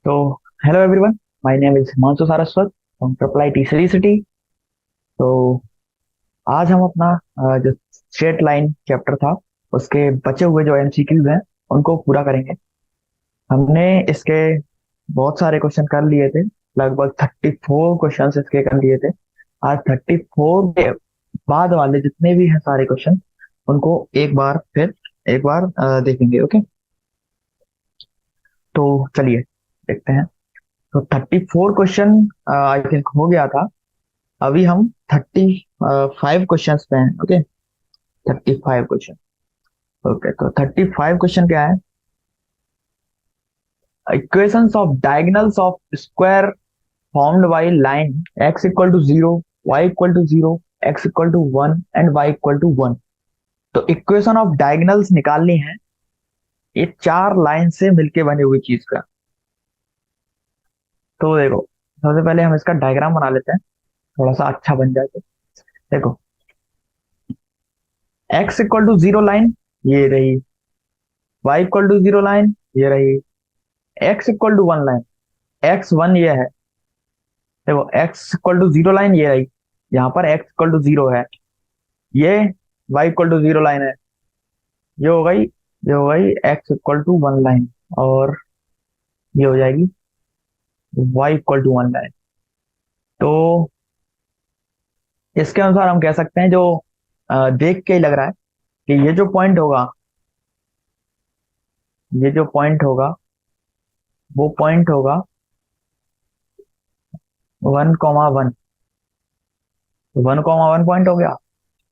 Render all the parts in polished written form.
तो hello everyone, my name is Himanshu Saraswat from triple I T city. तो आज हम अपना जो स्ट्रेट लाइन चैप्टर था उसके बचे हुए जो एमसीक्यूज हैं उनको पूरा करेंगे। हमने इसके बहुत सारे क्वेश्चन कर लिए थे, लगभग 34 क्वेश्चन इसके कर लिए थे। आज 34 के बाद वाले जितने भी हैं सारे क्वेश्चन उनको एक बार देखेंगे। ओके, तो चलिए देखते हैं। तो 34 क्वेश्चन आई थिंक हो गया था। अभी हम 35 क्वेश्चन पे हैं। Okay, 35 question. ओके, तो 35 क्वेश्चन क्या है? Equations of diagonals of square formed by line x equal to 0, y equal to 0, x equal to 1 and y equal to 1। तो इक्वेशन ऑफ डायगोनल्स निकालनी है ये चार लाइन से मिलके बनी हुई चीज का। तो देखो, सबसे पहले हम इसका डायग्राम बना लेते हैं, थोड़ा सा अच्छा बन जाए। तो देखो, x इक्वल टू 0 लाइन ये रही, y इक्वल टू 0 लाइन ये रही, x equal to 1 line, x1 ये है। देखो, x इक्वल टू 0 लाइन ये रही, यहाँ पर x इक्वल टू 0 है। ये y इक्वल टू 0 लाइन है, ये हो गई x इक्वल टू 1 लाइन, और ये हो जाएगी y इक्वल टू 1 लाइन। तो इसके अनुसार हम कह सकते हैं, जो देख के ही लग रहा है कि ये जो पॉइंट होगा वो पॉइंट होगा 1,1। 1,1 पॉइंट हो गया,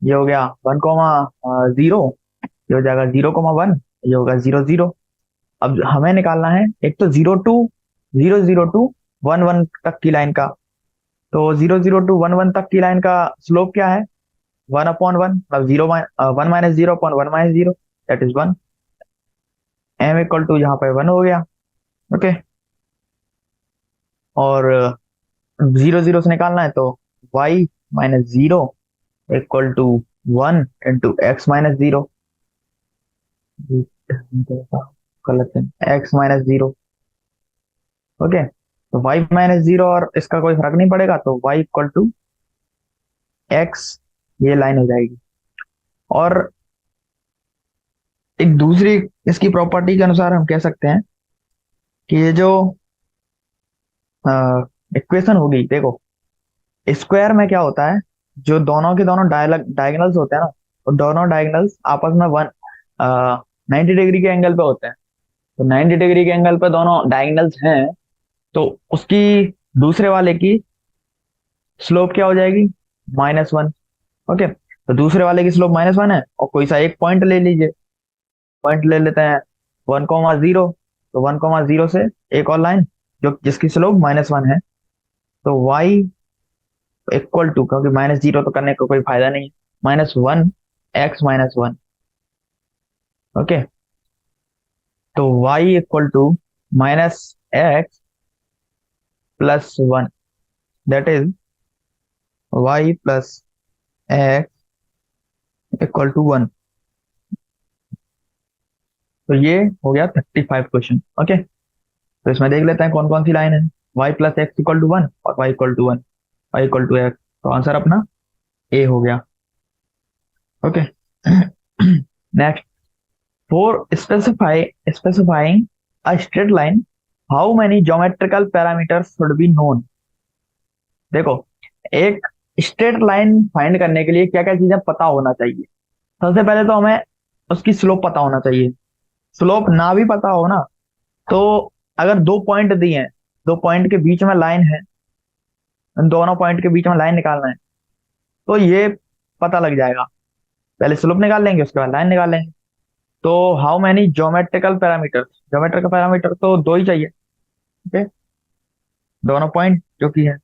ये हो गया 1,0, ये हो जाएगा 0,1, ये होगा 0,0। अब हमें निकालना है एक तो 0 टू 1 1 तक की लाइन का। तो 0 0 टू 1 1 तक की लाइन का स्लोप क्या है? 1/1, मतलब 1 - 0/1 - 0, that is 1। m equal to यहाँ पे 1 हो गया। ओके, और 0 0 से निकालना है तो y - 0 इक्वल टू 1 × x - 0। गलत है, x - 0। ओके, तो y - 0 और इसका कोई फर्क नहीं पड़ेगा, तो y इक्वल टू x, ये लाइन हो जाएगी। और एक दूसरी इसकी प्रॉपर्टी के अनुसार हम कह सकते हैं कि ये जो इक्वेशन होगी, देखो स्क्वायर में क्या होता है, जो दोनों के दोनों डायगोनल्स होते हैं ना, और दोनों डायगोनल्स आपस में 90 डिग्री के एंगल पे होते हैं। तो 90 डिग्री के एंगल पे दोनों डायगोनल्स हैं, तो उसकी दूसरे वाले की स्लोप क्या हो जाएगी? -1। ओके, तो दूसरे वाले की स्लोप -1 है, और कोई सा एक पॉइंट ले लीजिए। पॉइंट ले लेते हैं 1,0। तो 1,0 से एक और लाइन जो जिसकी स्लोप -1 है। तो y इक्वल टू, क्योंकि -0 तो करने का कोई फायदा नहीं है, -1 x - 1। ओके, तो y equal to -x + 1, that is y + x equal to 1। तो ये हो गया 35 क्वेश्चन। ओके, तो इसमें देख लेते हैं कौन कौन सी लाइन है। y + x = 1 और y = 1, y = x, तो आंसर अपना ए हो गया। Okay, next, for specifying a straight line how many geometrical parameters should be known. देखो, एक स्ट्रेट लाइन फाइंड करने के लिए क्या क्या चीजें पता होना चाहिए। सबसे पहले तो हमें उसकी स्लोप पता होना चाहिए। स्लोप ना भी पता हो ना, तो अगर दो पॉइंट दिए हैं, दो पॉइंट के बीच में लाइन है, उन दोनों पॉइंट के बीच में लाइन निकालना है, तो ये पता लग जाएगा। पहले स्लोप निकाल लेंगे, उसके बाद लाइन निकाल लेंगे। तो how many geometrical parameter, geometrical parameter तो दो ही चाहिए। ओके, दोनों पॉइंट जो कि है।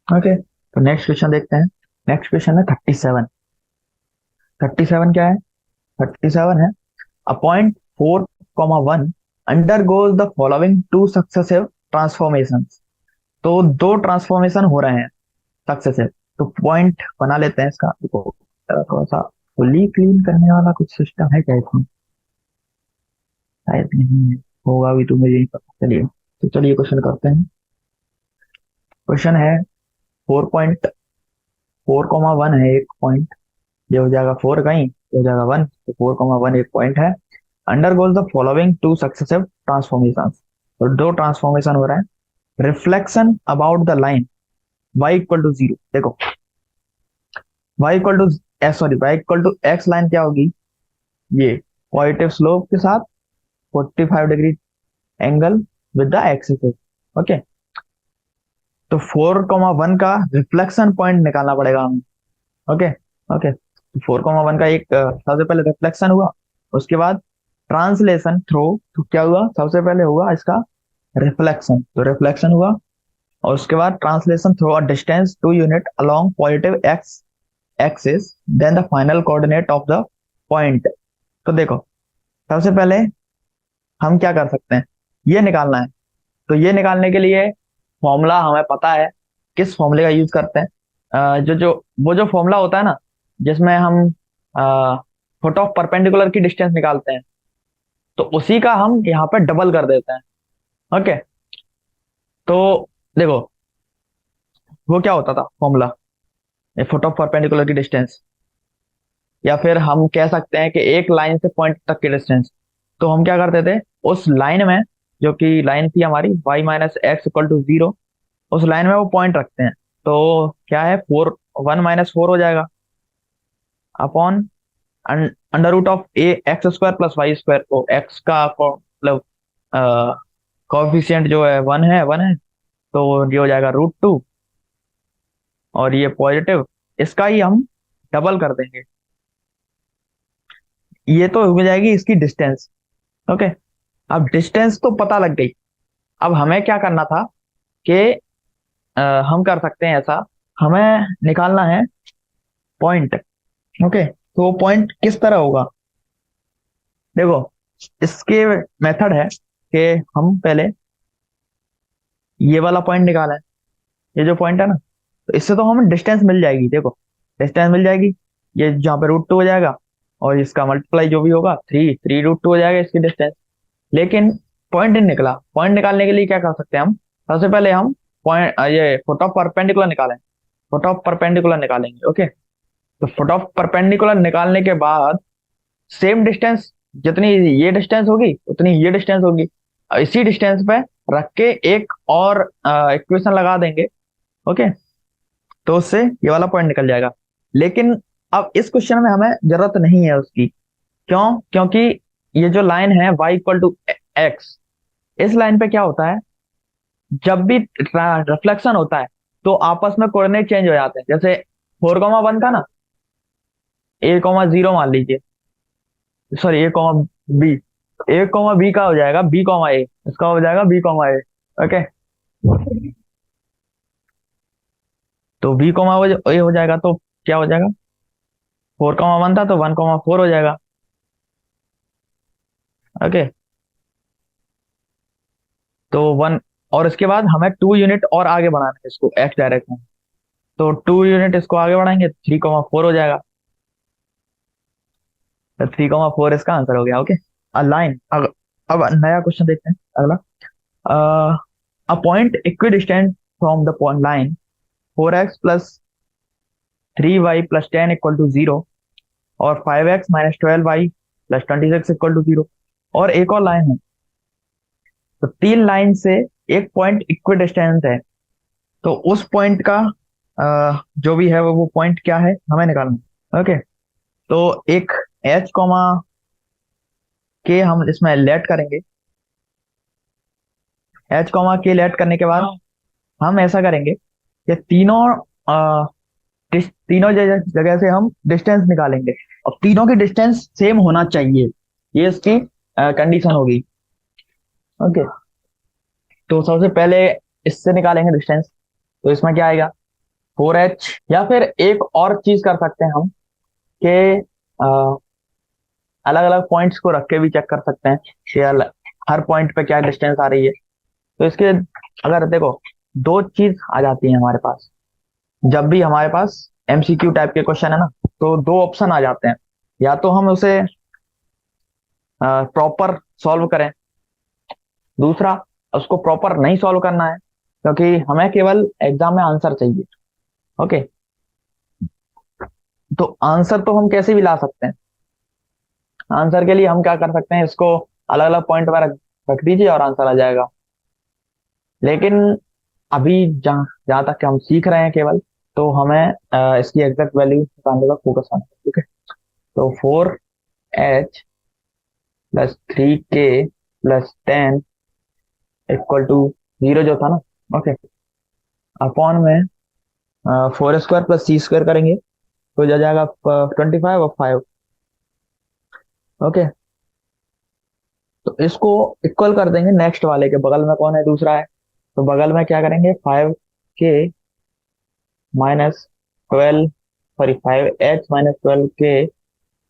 ओके, तो नेक्स्ट क्वेश्चन देखते हैं। नेक्स्ट क्वेश्चन है 37। 37 क्या है? 37 है, a point 4,1 under goes the following two successive transformation. तो दो ट्रांसफॉर्मेशन हो रहे हैं सक्सेसिव। तो पॉइंट बना लेते हैं इसका। देखो, थोड़ा सा फुली क्लीन करने वाला कुछ सिस्टम है क्या इसमें? शायद नहीं है। होगा भी तो मुझे नहीं पता। चलिए, तो चलिए क्वेश्चन करते हैं। क्वेश्चन है 4.4,1 है एक पॉइंट। ये हो जाएगा 4 कहीं, ये हो जाएगा 1, तो 4,1 एक पॉइंट है। Undergoes the following two successive transformation. तो दो ट्रांसफॉर्मेशन हो रहा है। Reflection about the line y equal to 0। देखो y equal to sorry y equal to x line क्या होगी, ये पॉजिटिव स्लोप के साथ 45 degree angle with the axis. Okay, तो 4,1 का रिफ्लेक्शन पॉइंट निकालना पड़ेगा हमें। ओके। ओके, तो 4,1 का एक सबसे पहले रिफ्लेक्शन हुआ, उसके बाद ट्रांसलेशन थ्रो, तो क्या हुआ, सबसे पहले हुआ इसका रिफ्लेक्शन, तो रिफ्लेक्शन हुआ, और उसके बाद translation through a distance 2 unit along positive x axis, then the final coordinate of the point. तो देखो, सबसे पहले हम क्या कर सकते हैं, ये निकालना है। तो ये निकालने के लिए फॉर्मूला हमें पता है, किस फॉर्मूले का यूज करते हैं। जो जो वो जो फॉर्मूला होता है ना, जिसमें हम फुट ऑफ परपेंडिकुलर की डिस्टेंस निकालते हैं, तो उसी का हम यहाँ पे डबल कर देते हैं। ओके, तो देखो वो क्या होता था फॉर्मूला, फुट ऑफ परपेंडिकुलर की डिस्टेंस, या फिर हम कह सकते हैं कि एक लाइन से पॉइंट तक की डिस्टेंस। तो हम क्या करते थे, उस लाइन में, जो कि लाइन थी हमारी y minus x equal to 0, उस लाइन में वो पॉइंट रखते हैं। तो क्या है, 1 - 4 हो जाएगा upon under root of a x square plus y square. तो एक्स का मतलब कोएफिशिएंट जो है 1 है तो ये हो जाएगा √2, और ये पॉजिटिव, इसका ही हम डबल कर देंगे। ये तो हो जाएगी इसकी डिस्टेंस। ओके, अब डिस्टेंस तो पता लग गई। अब हमें क्या करना था कि हम कर सकते हैं ऐसा, हमें निकालना है पॉइंट। ओके, तो वो पॉइंट किस तरह होगा, देखो इसके मेथड है कि हम पहले ये वाला पॉइंट निकालें। ये जो पॉइंट है ना, तो इससे तो हमें डिस्टेंस मिल जाएगी। देखो डिस्टेंस मिल जाएगी, ये जहाँ पे √2 हो जाएगा, और इसका मल्टीप्लाई जो भी होगा 3 √2 हो जाएगा इसकी डिस्टेंस। लेकिन पॉइंट नहीं निकला। पॉइंट निकालने के लिए क्या कर सकते हैं हम, सबसे पहले हम पॉइंट ये फुट ऑफ परपेंडिकुलर निकालें, फुट ऑफ परपेंडिकुलर निकालेंगे। ओके, तो फुट ऑफ परपेंडिकुलर निकालने के बाद सेम डिस्टेंस, जितनी ये डिस्टेंस होगी उतनी ये डिस्टेंस होगी, और इसी डिस्टेंस पे रख के एक और इक्वेशन लगा देंगे। ओके, तो उससे ये वाला पॉइंट निकल जाएगा। लेकिन अब इस क्वेश्चन में हमें जरूरत नहीं है उसकी। क्यों, क्योंकि ये जो लाइन है y इक्वल टू एक्स, इस लाइन पे क्या होता है, जब भी रिफ्लेक्शन होता है तो आपस में कोऑर्डिनेट चेंज हो जाते हैं। जैसे 4,1 का ना, A,0 मान लीजिए, सॉरी A,B, A,B का हो जाएगा B,A, इसका हो जाएगा B,A। ओके, तो B,A हो जाएगा, तो क्या हो जाएगा, 4,1 था तो 1,4 हो जाएगा। ओके, तो 1, और इसके बाद हमें 2 यूनिट और आगे बढ़ाना है इसको एक्स डायरेक्शन में। तो 2 यूनिट इसको आगे बढ़ाएंगे, 3,4 हो जाएगा। तो 3,4 इसका आंसर हो गया। ओके, लाइन, अब नया क्वेश्चन देखते हैं अगला। A point equidistant from the point line 4x + 3y + 10 equal to 0, और 5x - 12y + 26 इक्वल टू 0। और एक और लाइन है, तो 3 लाइन से एक पॉइंट इक्विडिस्टेंस है, तो उस पॉइंट का जो भी है वो पॉइंट क्या है हमें निकालना है। ओके, तो एक एच कॉमा के हम इसमें लेट करेंगे। एच कॉमा के लेट करने के बाद हम ऐसा करेंगे कि अ, तीनों जगह जगह से हम डिस्टेंस निकालेंगे, और तीनों की डिस्टेंस सेम होना चाहिए, ये इसकी कंडीशन होगी। ओके, तो सबसे पहले इससे निकालेंगे डिस्टेंस, तो इसमें क्या आएगा, 4h। या फिर एक और चीज कर सकते हैं हम कि अलग अलग पॉइंट्स को रख के भी चेक कर सकते हैं कि हर पॉइंट पे क्या डिस्टेंस आ रही है। तो इसके, अगर देखो, दो चीज आ जाती है हमारे पास, जब भी हमारे पास MCQ टाइप के क्वेश्चन है ना, तो दो ऑप्शन आ जाते हैं। या तो हम उसे प्रॉपर सॉल्व करें, दूसरा, उसको प्रॉपर नहीं सॉल्व करना है, क्योंकि हमें केवल एग्जाम में आंसर चाहिए। ओके, तो आंसर तो हम कैसे भी ला सकते हैं। आंसर के लिए हम क्या कर सकते हैं, इसको अलग अलग पॉइंट में रख दीजिए और आंसर आ जाएगा। लेकिन अभी जहाँ जहाँ तक कि हम सीख रहे हैं केवल, तो हमें इसकी एग्जैक्ट वैल्यू निकालने का फोकस आना है। ठीक है, तो 4h plus 3k plus 10 equal to 0 जो था ना। ओके, अपॉन में 4 स्क्वायर प्लस c स्क्वायर करेंगे तो जा जाएगा 25 और 5। ओके, तो इसको इक्वल कर देंगे नेक्स्ट वाले के बगल में, कौन है, दूसरा है। तो बगल में क्या करेंगे, 5k minus 12, sorry 5h minus 12k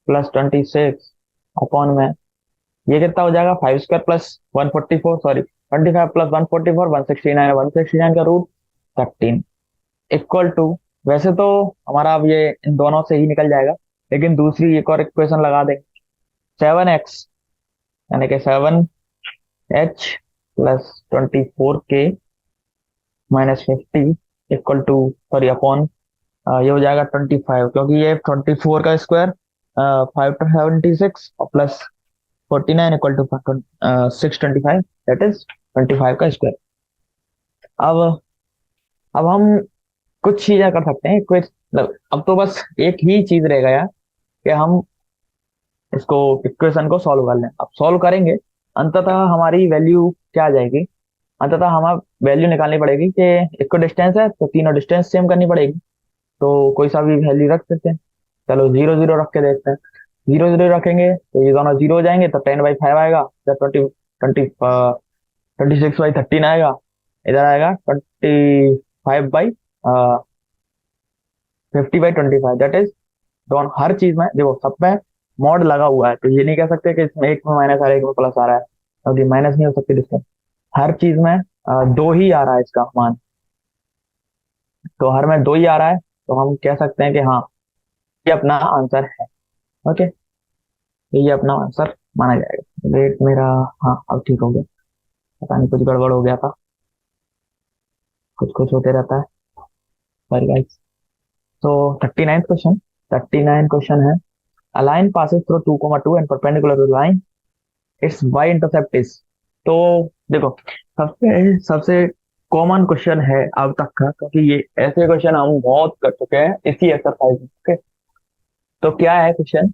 plus 26 upon में, ये कितना हो जाएगा, 5 स्क्वायर प्लस 144, सॉरी 25 प्लस 144, 169, 169 का रूट 13 इक्वल टू, वैसे तो हमारा अब ये इन दोनों से ही निकल जाएगा, लेकिन दूसरी एक और इक्वेशन लगा देंगे, 7x यानी कि 7h plus 24k minus 50 equal to, sorry upon, ये हो जाएगा 25, क्योंकि ये 24 का स्क्वायर 576 और plus 49 equal to 625, that is 25 का स्क्वायर। अब अब हम कुछ चीजें कर सकते हैं, कुछ मतलब अब तो बस एक ही चीज रहेगा यार, कि हम इसको इक्वेशन को सॉल्व कर लें। अब सॉल्व करेंगे, अंततः हमारी वैल्यू क्या आ जाएगी, अंततः हमें वैल्यू निकालनी पड़ेगी कि इक्व डिस्टेंस है तो तीनों डिस्टेंस सेम करनी पड़ेगी। तो कोई सा भी वैल्यू रख देते हैं, चलो 0 0 रख के देखते हैं। 0 0 रखेंगे तो ये दोनों 0 हो जाएंगे, तो 10/5 आएगा, या 26/13 आएगा, इधर आएगा 25/50/25, दैट इज दोनों हर चीज में देखो, सब में मॉड लगा हुआ है, तो ये नहीं कह सकते कि इसमें एक में माइनस आ रहा है एक में प्लस आ रहा है, क्योंकि माइनस नहीं हो सकती डिस्टेंस। हर चीज में दो ही आ रहा है इसका मान, तो हर में दो ही आ रहा है, तो हम कह सकते हैं कि हाँ, ये अपना आंसर है। ओके, तो ये अपना आंसर माना जाएगा। रेट मेरा, हाँ अब ठीक हो गया, पता नहीं कुछ गड़बड़ हो गया था, कुछ कुछ होते रहता है। Sorry guys. तो 39th क्वेश्चन है, a line passes through 2, 2 and perpendicular to the line, its y intercept is। तो देखो, सबसे सबसे कॉमन क्वेश्चन है अब तक का, क्योंकि ये ऐसे क्वेश्चन हम बहुत कर चुके हैं इसी एक्सरसाइज में। ओके, तो क्या है क्वेश्चन,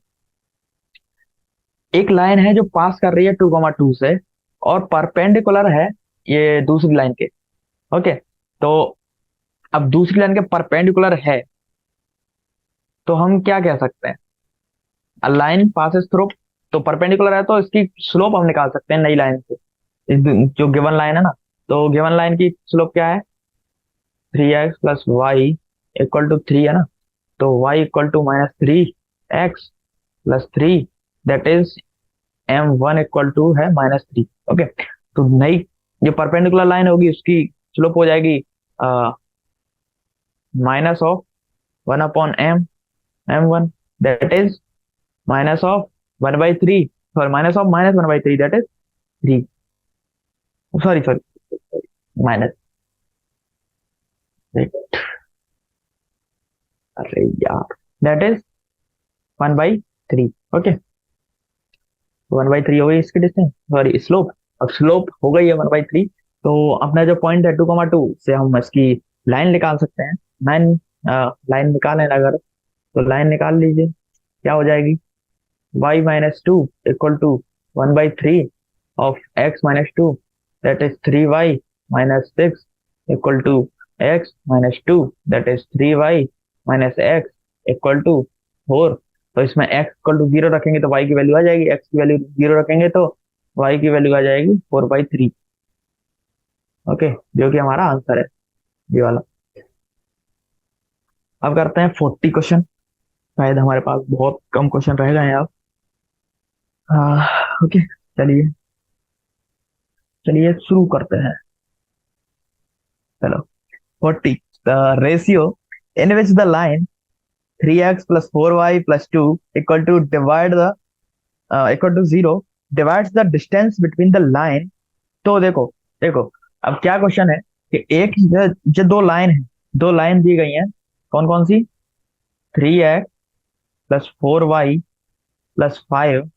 एक लाइन है जो पास कर रही है 2, 2 से, और परपेंडिकुलर है ये दूसरी लाइन के। ओके, तो अब दूसरी लाइन के परपेंडिकुलर है, तो हम क्या कह सकते हैं, लाइन पासेस थ्रू, तो परपेंडिकुलर है तो इसकी स्लोप हम निकाल सकते हैं नई लाइन से। जो गिवन लाइन है ना, तो गिवन लाइन की स्लोप क्या है, 3x plus y equal to 3 है ना, तो y equal to -3x plus 3, that is m1 equal to है -3। ओके, तो नई जो परपेंडिकुलर लाइन होगी उसकी स्लोप हो जाएगी minus of 1/m m1, that is minus of 1/3, sorry minus of -1/3, that is 3, sorry sorry minus, अरे यार, दैट इज 1/3। ओके, 1/3 हो गई इसकी डिस्टेंस, सॉरी स्लोप। अब स्लोप हो गई है 1/3, तो अपना जो पॉइंट है 2, 2 से हम इसकी लाइन निकाल सकते हैं। लाइन लाइन निकालें अगर, तो लाइन निकाल लीजिए, क्या हो जाएगी, y-2 equal to 1/3 of x-2, that is 3y minus 6 equal to x-2, that is 3y minus x equal to 4। तो इसमें x इक्वल टू 0 रखेंगे तो y की वैल्यू आ जाएगी, x की वैल्यू 0 रखेंगे तो y की वैल्यू आ जाएगी 4/3। ओके, जो कि हमारा आंसर है ये वाला। अब करते हैं 40 क्वेश्चन, शायद हमारे पास बहुत कम क्वेश्चन रह गए हैं अब। ओके, चलिए चलिए शुरू करते हैं। चलो, 40, the ratio in which the line 3x plus 4y plus 2 equal to 0 divides the distance between the line तो देखो, देखो अब क्या क्वेश्चन है कि एक जो दो लाइन है, दो लाइन दी गई हैं, कौन कौन सी, 3x + 4y + 5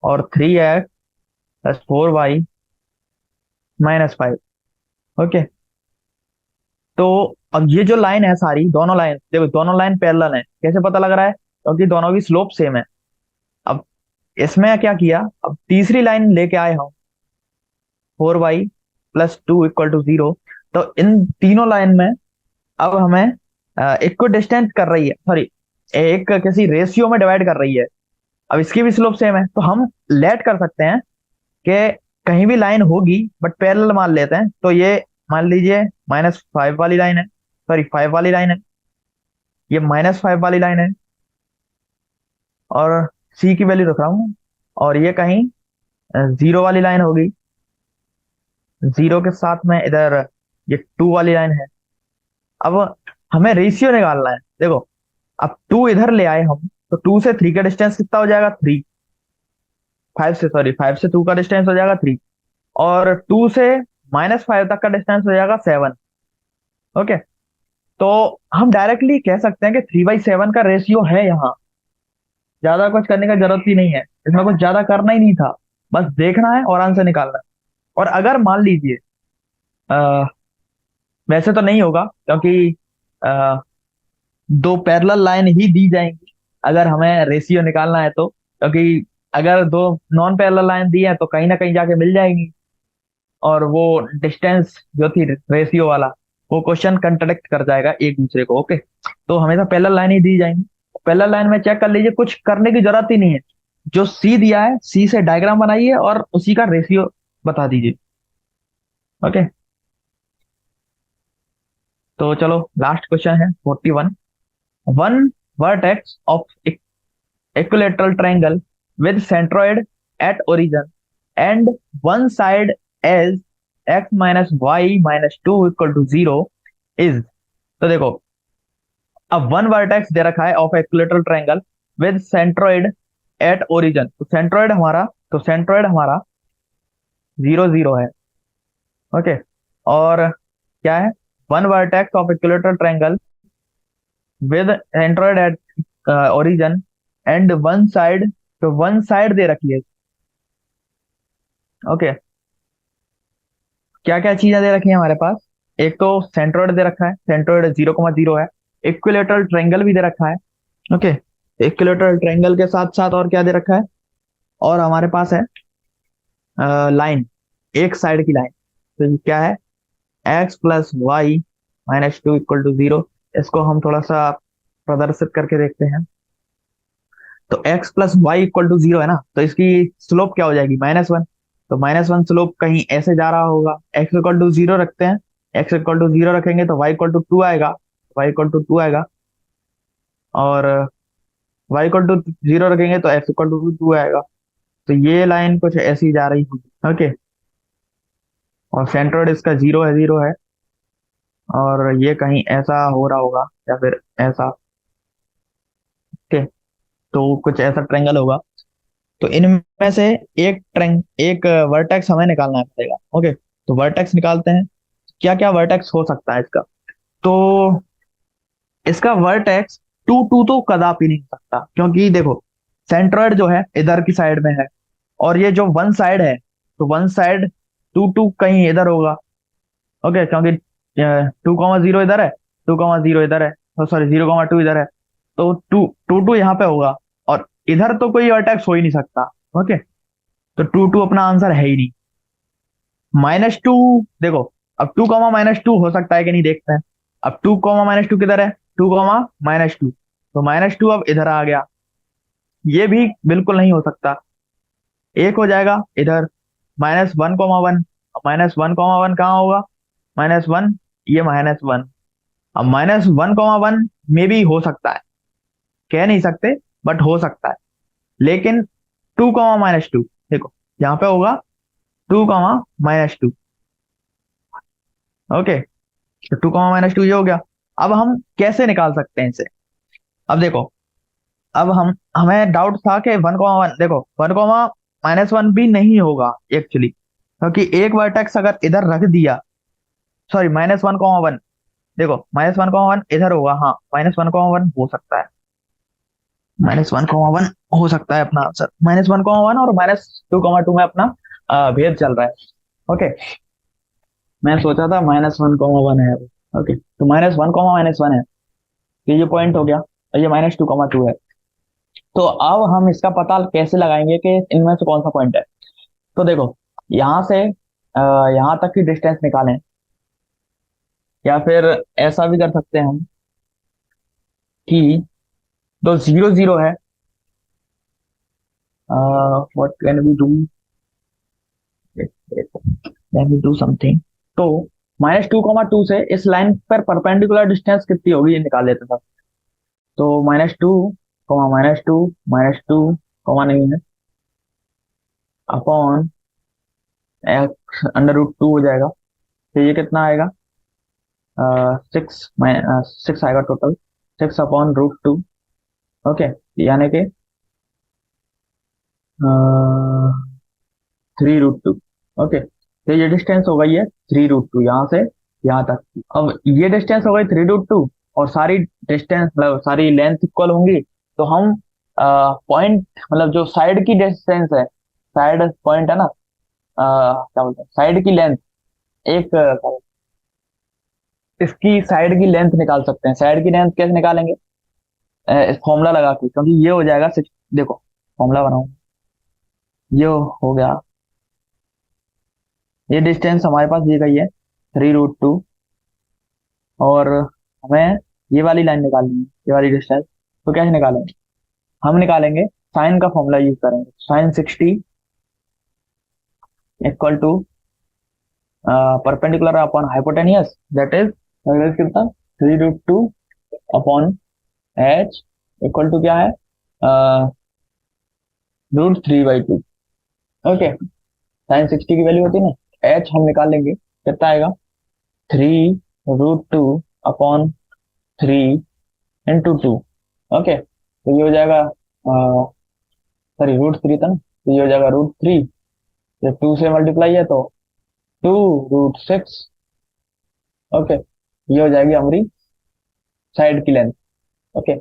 और 3x + 4y - 5। ओके, तो अब ये जो लाइन है सारी, दोनों लाइन देखो, दोनों लाइन पैरेलल है, कैसे पता लग रहा है, क्योंकि दोनों की स्लोप सेम है। अब इसमें क्या किया, अब तीसरी लाइन लेके आए हम, 4y + 2 = 0। तो इन तीनों लाइन में अब हमें इक्व डिस्टेंस कर रही है, सॉरी, एक किसी रेशियो में डिवाइड कर रही है। अब इसकी भी स्लोप सेम है, तो हम लेट कर सकते हैं कि कहीं भी लाइन होगी बट पैरेलल मान लेते हैं, तो ये मान लीजिए -5 वाली लाइन है, सॉरी 5 वाली लाइन है, ये -5 वाली लाइन है, और सी की वैल्यू रख रहा हूँ, और ये कहीं 0 वाली लाइन होगी, 0 के साथ में इधर ये 2 वाली लाइन है। अब हमें रेशियो निकालना है, देखो अब 2 इधर ले आए हम, तो 2 से 3 का डिस्टेंस कितना हो जाएगा, 3। 5 से, सॉरी 5 से 2 का डिस्टेंस हो जाएगा 3, और 2 से -5 तक का डिस्टेंस हो जाएगा 7। ओके, तो हम डायरेक्टली कह सकते हैं कि 3/7 का रेशियो है यहाँ। ज्यादा कुछ करने का जरूरत ही नहीं है, इसमें कुछ ज्यादा करना ही नहीं था, बस देखना है और आंसर निकालना है। और अगर मान लीजिए, अ, वैसे तो नहीं होगा क्योंकि अ, दो पैरेलल लाइन ही दी जाएंगी अगर हमें रेशियो निकालना है, तो क्योंकि अगर दो नॉन पैरेलल लाइन दी है तो कहीं ना कहीं जाके मिल जाएंगी, और वो डिस्टेंस जो थी रेशियो वाला, वो क्वेश्चन कंट्रडिक्ट कर जाएगा एक दूसरे को। ओके, तो हमेशा पैरेलल लाइन ही दी जाएंगी। पैरेलल लाइन में चेक कर लीजिए, कुछ करने की जरूरत ही नहीं है, जो सी दिया है सी से डायग्राम बनाइए और उसी का रेशियो बता दीजिए। ओके, तो चलो लास्ट क्वेश्चन है 41। One vertex of equilateral triangle with centroid at origin and one side as x minus y minus 2 = 0 is। तो देखो, अब वन वर्टेक्स दे रखा है of equilateral triangle with centroid at origin, तो सेंट्रोइड हमारा 0 0 है। ओके, और क्या है, one vertex of equilateral triangle with centroid at origin and one side, तो वन साइड दे रखी है। ओके, क्या क्या चीजें दे रखी है हमारे पास, एक तो सेंट्रोइड दे रखा है, सेंट्रोइड 0 0 है, इक्विलेटरल ट्रायंगल भी दे रखा है। ओके, इक्विलेटरल ट्रायंगल के साथ साथ और क्या दे रखा है, और हमारे पास है लाइन, एक साइड की लाइन, तो ये क्या है, x + y - 2 = 0। इसको हम थोड़ा सा प्रदर्शित करके देखते हैं। तो x + y = 0 है ना, तो इसकी स्लोप क्या हो जाएगी, -1। तो -1 स्लोप कहीं ऐसे जा रहा होगा, x = 0 रखते हैं, x = 0 रखेंगे तो y = 2 आएगा, y = 2 आएगा, और y = 0 रखेंगे तो x = 2 आएगा। तो ये लाइन कुछ ऐसी जा रही होगी। ओके, और सेंट्रोइड इसका 0 है, और ये कहीं ऐसा हो रहा होगा या फिर ऐसा। ओके, तो कुछ ऐसा ट्रेंगल होगा, तो इनमें से एक वर्टेक्स हमें निकालना पड़ेगा। ओके, तो वर्टेक्स निकालते हैं, क्या क्या वर्टेक्स हो सकता है इसका। तो इसका वर्टेक्स 2 2 तो कदापि नहीं हो सकता, क्योंकि देखो सेंट्रॉइड जो है इधर की साइड में है, और ये जो वन साइड है, तो वन साइड 2 2 कहीं इधर होगा। ओके, क्योंकि 2 0 इधर है, 2 0 इधर है, सॉरी 0 2 इधर है, तो 2 2 यहाँ पे होगा, और इधर तो कोई वर्टेक्स हो ही नहीं सकता। ओके, तो 2 2 अपना आंसर है ही नहीं। -2, देखो अब 2 - -2 हो सकता है कि नहीं देखते हैं। अब 2 - -2 किधर है, 2 - -2, तो -2 अब इधर आ गया, ये भी बिल्कुल नहीं हो सकता। एक हो जाएगा इधर, -1 1, -1 1 कहाँ होगा, -1, ये -1। अब -1 1 में भी हो सकता है, कह नहीं सकते, बट हो सकता है। लेकिन 2 - -2, देखो यहाँ पे होगा 2 - -2। ओके, तो 2 - -2 ये हो गया। अब हम कैसे निकाल सकते हैं इसे, अब देखो, अब हमें डाउट था कि 1 1, देखो 1 - -1 भी नहीं होगा एक्चुअली, क्योंकि एक वर्टेक्स अगर इधर रख दिया, सॉरी -1,1, देखो -1,1 इधर होगा, हाँ -1,1 हो सकता है, -1,1 हो सकता है अपना आंसर, -1,1 और -2,2 में अपना भेद चल रहा है। ओके, मैं सोचा था -1,1 है। ओके, तो -1,-1 है, ये पॉइंट हो गया, और ये -2,2 है। तो अब हम इसका पता कैसे लगाएंगे कि इनमें से कौन सा पॉइंट है। तो देखो, यहाँ से यहाँ तक की डिस्टेंस निकालें, या फिर ऐसा भी कर सकते हैं हम कि दो 0 0 है, what can we do, can we do something. तो -2,2 से इस लाइन पर परपेंडिकुलर डिस्टेंस कितनी होगी ये निकाल लेते हैं। तो -2, -2 नहीं है, अपॉन x√2 हो जाएगा। तो ये कितना आएगा, 6 आएगा टोटल, 6/√2। ओके, यानी कि 3√2। ओके, तो ये डिस्टेंस हो गई है 3√2 यहाँ से यहाँ तक। अब ये डिस्टेंस हो गई 3√2, और सारी डिस्टेंस मतलब सारी लेंथ इक्वल होंगी, तो हम पॉइंट मतलब जो साइड की डिस्टेंस है, साइड पॉइंट है ना, क्या बोलते हैं, साइड की लेंथ, एक इसकी साइड की लेंथ निकाल सकते हैं। साइड की लेंथ कैसे निकालेंगे, फॉर्मूला लगा के, क्योंकि ये हो जाएगा 6, देखो फॉर्मूला बनाओ, ये हो गया, ये डिस्टेंस हमारे पास दी गई है 3√2, और हमें ये वाली लाइन निकालनी है, ये वाली डिस्टेंस। तो कैसे निकालेंगे, हम निकालेंगे साइन का फॉर्मूला यूज करेंगे। sin 60 equal to perpendicular upon hypotenuse, that is कितना, 3√2 अपॉन h इक्वल टू क्या है, √3/2। ओके, sin 60 की वैल्यू होती है ना, h हम निकाल लेंगे, कितना आएगा, 3√2 अपॉन 3 × 2। ओके, तो ये हो जाएगा, सॉरी √3 था ना, तो ये हो जाएगा √3, जब 2 से मल्टीप्लाई है तो 2√6। ओके, ये हो जाएगी हमारी साइड की लेंथ। ओके,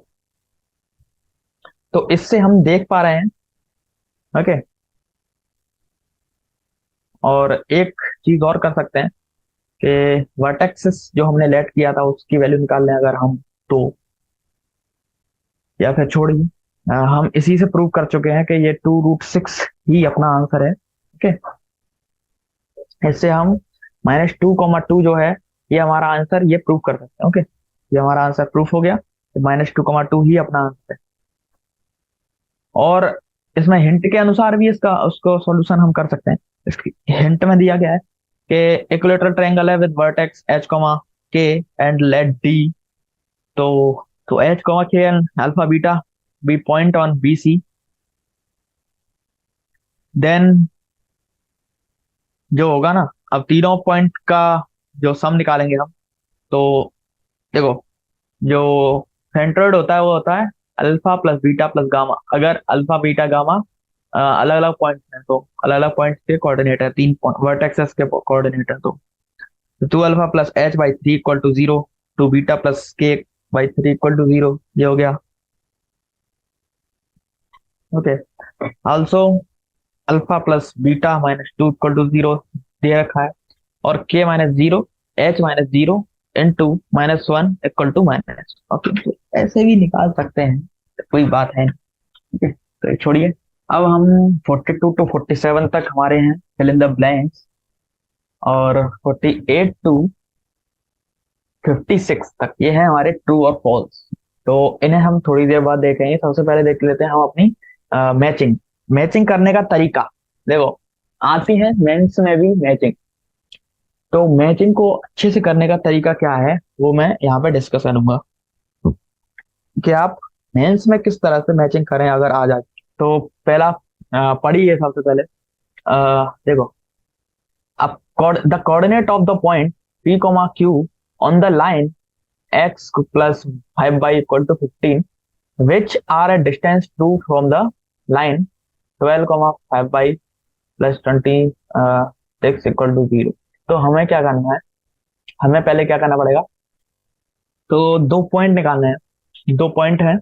तो इससे हम देख पा रहे हैं। ओके, और एक चीज और कर सकते हैं कि वर्टेक्स जो हमने लेट किया था उसकी वैल्यू निकाल लें अगर हम, तो या फिर छोड़िए, हम इसी से प्रूव कर चुके हैं कि ये 2√6 ही अपना आंसर है। ओके, इससे हम -2,2 जो है ये हमारा आंसर, ये प्रूव कर सकते हैं। ओके, ये हमारा आंसर प्रूफ हो गया, तो -2,2 ही अपना आंसर है। और इसमें हिंट के अनुसार भी इसका उसको सॉल्यूशन हम कर सकते हैं। इसकी हिंट में दिया गया है कि इक्विलेटरल ट्रायंगल है with vertex h, k and let d। तो h, k and alpha beta be point on BC, then जो होगा ना, अब तीनों पॉइंट का जो सम निकालेंगे हम। तो देखो, जो सेंट्रोइड होता है वो होता है alpha plus beta plus gamma. अगर अल्फा बीटा गामा अलग अलग पॉइंट हैं, तो अलग अलग पॉइंट के कोऑर्डिनेट है, 3 वर्टेक्सेस के कोऑर्डिनेट है। तो 2α+h/3 = 0, 2β+k/3 = 0, ये हो गया। ओके, ऑल्सो α+β-2 = 0 दे रखा है, और k-0, h-0 into -1 = minus. Okay, तो ऐसे भी निकाल सकते हैं, कोई बात है नहीं। ओके, तो ये छोड़िए, अब हम 42 to 47 तक हमारे हैं फिल इन द ब्लैंक्स, और 48 to 56 तक ये है हमारे ट्रू और फॉल्स। तो इन्हें हम थोड़ी देर बाद देखेंगे। सबसे पहले देख लेते हैं हम अपनी मैचिंग, मैचिंग करने का तरीका। देखो, आती है मेंस में भी मैचिंग, तो मैचिंग को अच्छे से करने का तरीका क्या है वो मैं यहाँ पे डिस्कस करूंगा, कि आप मेंस में किस तरह से मैचिंग करें अगर आ जाए। तो पहला पढ़िए सबसे पहले, देखो, अब the coordinate of the point P, Q on the line x plus 5/=15, which are a distance 2 from the line 12, 5 by plus 20 x equal to 0। तो हमें क्या करना है, हमें पहले क्या करना पड़ेगा, तो दो पॉइंट निकालने हैं, दो पॉइंट हैं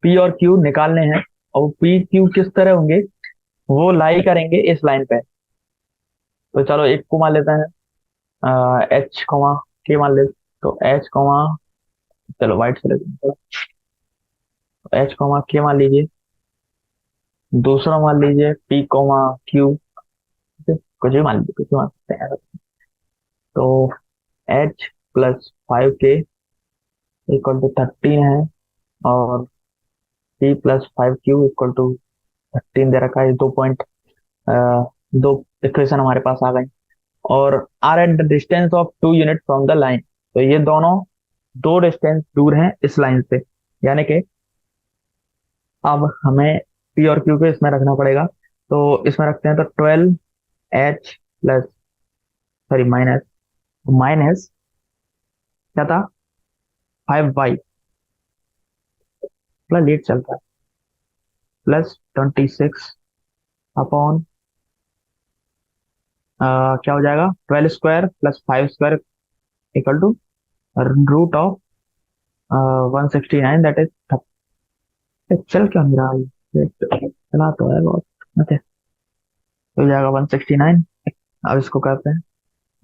P और Q निकालने हैं। और P Q किस तरह होंगे, वो लाई करेंगे इस लाइन पे। तो चलो एक को मान लेते हैं H कॉमा K मान ले। तो H कॉमा, चलो वाइट से लेते हैं, H कॉमा K मान लीजिए। दूसरा मान लीजिए P कॉमा Q, कुछ भी मान लीजिए, कुछ भी मान सकते हैं। तो H plus 5K equal to 13 है, और P plus 5Q equal to 13 दे रखा है। दो पॉइंट, दो इक्वेशन हमारे पास आ गई। और are at the distance of 2 unit from the line. तो ये दोनों दो डिस्टेंस दूर हैं इस लाइन से, यानी कि अब हमें पी और क्यू को इसमें रखना पड़ेगा। तो इसमें रखते हैं, तो 12H plus, sorry minus, minus क्या था, 5Y, थोड़ा लेट चल रहा है, प्लस 26 अपॉन क्या हो जाएगा, 12 square plus 5 square equal to root of 169, that is, चल क्यों नहीं रहा ये, चला तो है बहुत। ओके, तो हो जाएगा 169। अब इसको करते हैं।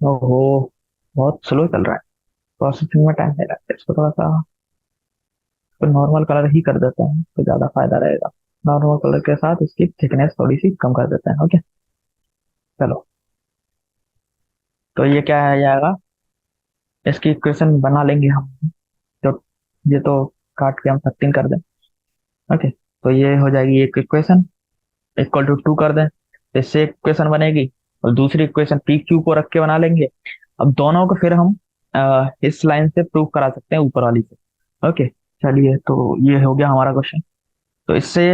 ओहो, बहुत स्लो चल रहा है, प्रोसेसिंग में टाइम नहीं लगता। इसको थोड़ा सा नॉर्मल कलर ही कर देते हैं तो ज्यादा फायदा रहेगा। नॉर्मल कलर के साथ इसकी थिकनेस थोड़ी सी कम कर देते हैं। ओके, चलो। तो ये क्या है जाएगा, इसकी इक्वेशन बना लेंगे हम। तो ये तो काट के हम 13 कर दें। ओके, तो ये हो जाएगी एक इक्वेशन, इक्वल टू 2 कर दें, इससे इक्वेशन बनेगी। और दूसरी इक्वेशन पी क्यू को रख के बना लेंगे। अब दोनों को फिर हम इस लाइन से प्रूव करा सकते हैं, ऊपर वाली से। ओके, चलिए, तो ये हो गया हमारा क्वेश्चन। तो इससे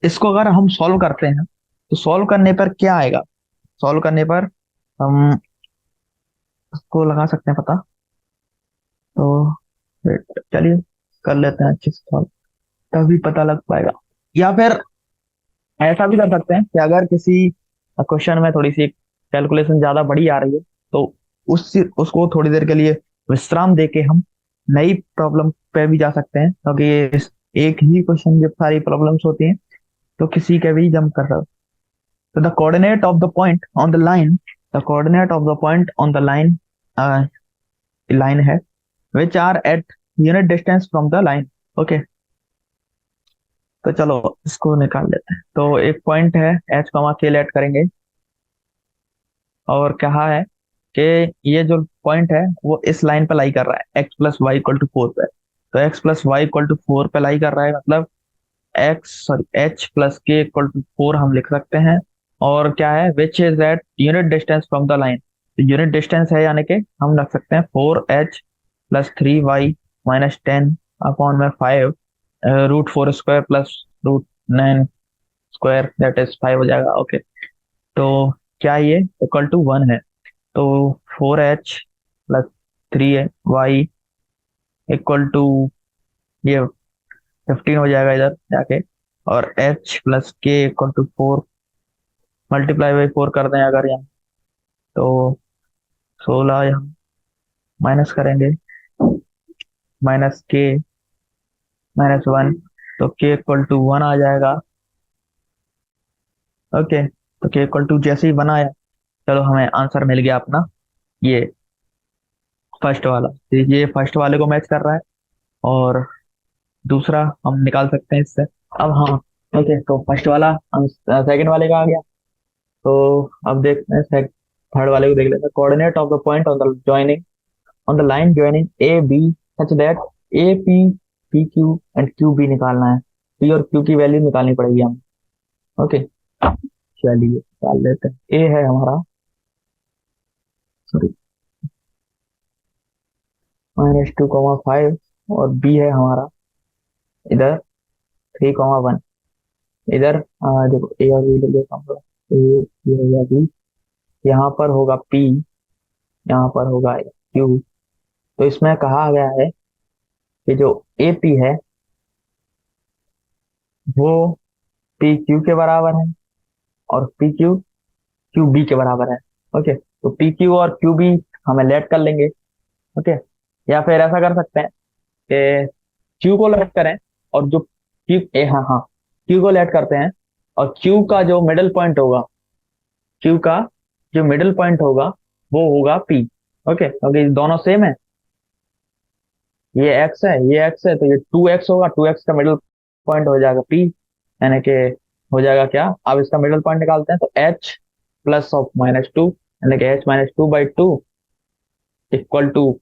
इसको अगर हम सॉल्व करते हैं, तो सॉल्व करने पर क्या आएगा, सॉल्व करने पर हम इसको लगा सकते हैं पता। तो चलिए कर लेते हैं अच्छे से सॉल्व, तभी पता लग पाएगा। या फिर ऐसा भी कर सकते हैं कि अगर किसी क्वेश्चन में थोड़ी सी कैलकुलेशन ज्यादा बड़ी आ रही है, तो उसको थोड़ी देर के लिए विश्राम देके हम नई प्रॉब्लम पे भी जा सकते हैं, क्योंकि एक ही क्वेश्चन जब सारी प्रॉब्लम्स होती हैं तो किसी के भी जंप कर सकते। तो the coordinate of the point on the line, the coordinate of the point on the line, line है which are at unit distance from the line. Okay, तो चलो इसको निकाल लेते हैं। तो एक पॉइंट है एच कॉमा के लेट करेंगे, और कहा है कि ये जो पॉइंट है वो इस लाइन पे लाई कर रहा है, x plus y equal to 4 पे। तो x plus y equal to 4 पे लाई कर रहा है, मतलब x, sorry, h plus k equal to 4 हम लिख सकते हैं। और क्या है, which is at unit distance from the line. Unit distance है, यानी कि हम रख सकते हैं 4H plus 3Y minus 10 upon में 5 √4 square plus √9 square, that is 5 हो जाएगा। ओके, तो क्या ये इक्वल टू 1 है। तो 4H plus 3Y equal to, ये 15 हो जाएगा इधर जाके। और H plus k equal to 4, multiply by 4 कर दें अगर यहाँ, तो 16 यहाँ माइनस करेंगे, माइनस के -1, तो के इक्वल टू 1 आ जाएगा। ओके, तो के इक्वल टू जैसे ही 1 आया, चलो हमें आंसर मिल गया अपना, ये फर्स्ट वाला। तो ये फर्स्ट वाले को मैच कर रहा है, और दूसरा हम निकाल सकते हैं इससे। अब हाँ, ओके, तो फर्स्ट वाला हम सेकंड वाले का आ गया। तो अब देखते हैं थर्ड वाले को, देख लेते हैं। Coordinate of the point on the joining, on the line joining A B such that A P P Q and Q B निकालना है। पी और क्यू की वैल्यू निकालनी पड़ेगी हम। ओके, चलिए निकाल लेते हैं। ए है हमारा, सॉरी, -2,5, और बी है हमारा इधर 3,1। इधर देखो, ए और बी ले लेता हूँ थोड़ा। ए, ये हो गया बी, यहाँ पर होगा पी, यहाँ पर होगा क्यू। तो इसमें कहा गया है कि जो ए पी है वो पी क्यू के बराबर है, और पी क्यू क्यू बी के बराबर है। ओके, तो पी क्यू और क्यू बी हमें लेट कर लेंगे। ओके, या फिर ऐसा कर सकते हैं कि क्यू को लेट करें, और जो क्यू ए, हाँ हाँ, क्यू को लेट करते हैं, और क्यू का जो मिडिल पॉइंट होगा, क्यू का जो मिडिल पॉइंट होगा वो होगा पी। ओके, क्योंकि दोनों सेम है, ये एक्स है ये एक्स है, तो ये 2x होगा, 2x का मिडिल पॉइंट हो जाएगा पी, यानी कि हो जाएगा क्या, अब इसका मिडिल पॉइंट निकालते हैं, तो h प्लस ऑफ -2, यानी कि h-2/2 इक्वल टू